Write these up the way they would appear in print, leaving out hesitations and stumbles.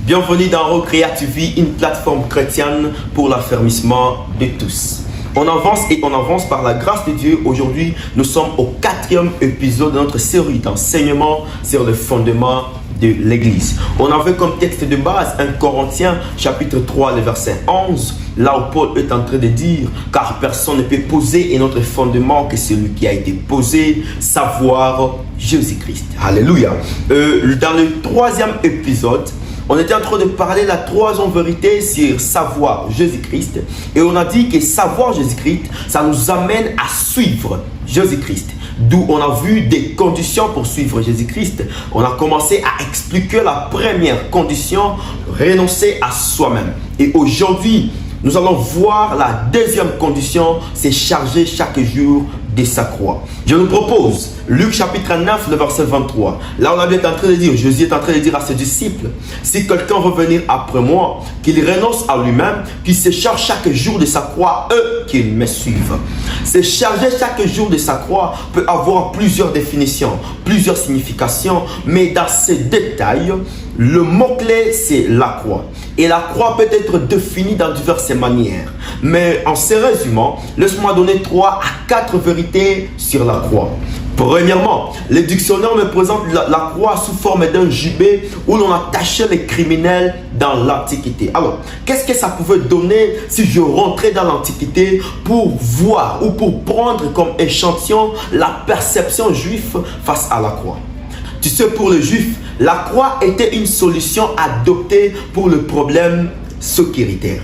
Bienvenue dans Recrea TV, une plateforme chrétienne pour l'affermissement de tous. On avance et on avance par la grâce de Dieu. Aujourd'hui, nous sommes au 4e épisode de notre série d'enseignement sur le fondement de l'Église. On avait comme texte de base 1 Corinthiens chapitre 3, le verset 11, là où Paul est en train de dire « Car personne ne peut poser un autre fondement que celui qui a été posé, savoir Jésus-Christ. » Alléluia. Dans le 3e épisode, on était en train de parler de la 3e vérité sur savoir Jésus-Christ. Et on a dit que savoir Jésus-Christ, ça nous amène à suivre Jésus-Christ. D'où on a vu des conditions pour suivre Jésus-Christ. On a commencé à expliquer la première condition, renoncer à soi-même. Et aujourd'hui, nous allons voir la deuxième condition, c'est charger chaque jour de sa croix. Je vous propose Luc chapitre 9, le verset 23. Là, on a bien en train de dire, Jésus est en train de dire à ses disciples, si quelqu'un veut venir après moi, qu'il renonce à lui-même, qu'il se charge chaque jour de sa croix, qu'il me suive. Se charger chaque jour de sa croix peut avoir plusieurs définitions, plusieurs significations, mais dans ces détails, le mot-clé, c'est la croix. Et la croix peut être définie dans diverses manières. Mais en se résumant, laisse-moi donner 3 à 4 vérités sur la croix. Premièrement, le dictionnaire me présente la croix sous forme d'un gibet où l'on attachait les criminels dans l'Antiquité. Alors, qu'est-ce que ça pouvait donner si je rentrais dans l'Antiquité pour voir ou pour prendre comme échantillon la perception juive face à la croix? Tu sais, pour les Juifs, la croix était une solution adoptée pour le problème sécuritaire.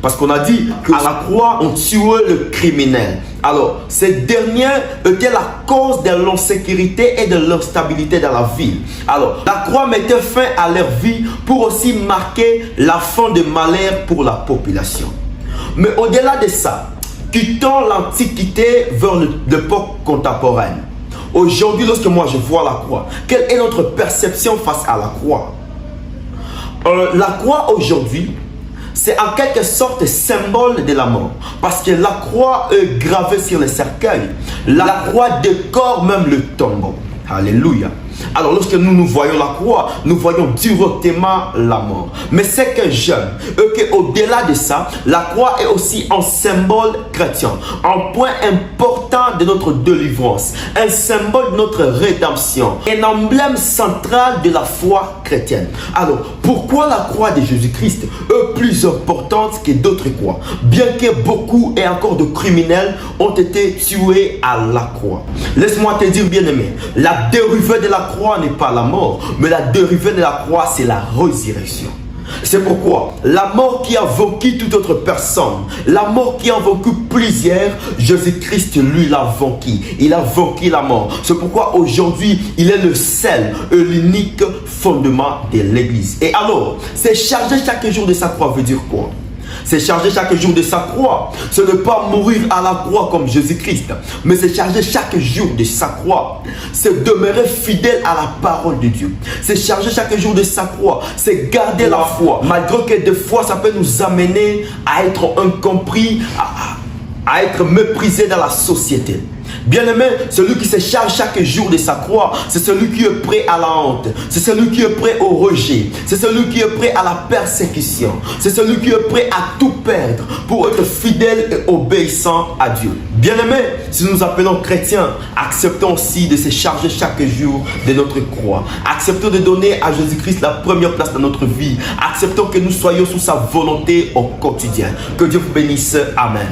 Parce qu'on a dit qu'à la croix, on tuait le criminel. Alors, ces derniers étaient la cause de l'insécurité et de l'instabilité dans la ville. Alors, la croix mettait fin à leur vie pour aussi marquer la fin de malheur pour la population. Mais au-delà de ça, quittant l'Antiquité vers l'époque contemporaine. Aujourd'hui, lorsque moi je vois la croix, quelle est notre perception face à la croix? La croix aujourd'hui, c'est en quelque sorte symbole de la mort. Parce que la croix est gravée sur le cercueil. La croix décore même le tombeau. Alléluia. Alors lorsque nous voyons la croix, nous voyons directement la mort. Mais c'est que j'aime, qu'au-delà de ça, la croix est aussi un symbole chrétien, un point important de notre délivrance, un symbole de notre rédemption, un emblème central de la foi chrétienne. Alors, pourquoi la croix de Jésus-Christ est plus importante que d'autres croix? Bien que beaucoup et encore de criminels ont été tués à la croix. Laisse-moi te dire, bien-aimé, la dérivée de la croix n'est pas la mort, mais la dérivée de la croix, c'est la résurrection. C'est pourquoi la mort qui a vaincu toute autre personne, la mort qui a vaincu plusieurs, Jésus-Christ lui l'a vaincu. Il a vaincu la mort. C'est pourquoi aujourd'hui, il est le seul et l'unique fondement de l'Église. Et alors, c'est charger chaque jour de sa croix veut dire quoi? C'est charger chaque jour de sa croix. Ce n'est pas mourir à la croix comme Jésus-Christ, mais c'est charger chaque jour de sa croix. C'est demeurer fidèle à la parole de Dieu. C'est charger chaque jour de sa croix. C'est garder la foi. Malgré que des fois, ça peut nous amener à être incompris, à être méprisé dans la société. Bien-aimé, celui qui se charge chaque jour de sa croix, c'est celui qui est prêt à la honte, c'est celui qui est prêt au rejet, c'est celui qui est prêt à la persécution, c'est celui qui est prêt à tout perdre pour être fidèle et obéissant à Dieu. Bien-aimé, si nous appelons chrétiens, acceptons aussi de se charger chaque jour de notre croix. Acceptons de donner à Jésus-Christ la première place dans notre vie. Acceptons que nous soyons sous sa volonté au quotidien. Que Dieu vous bénisse. Amen.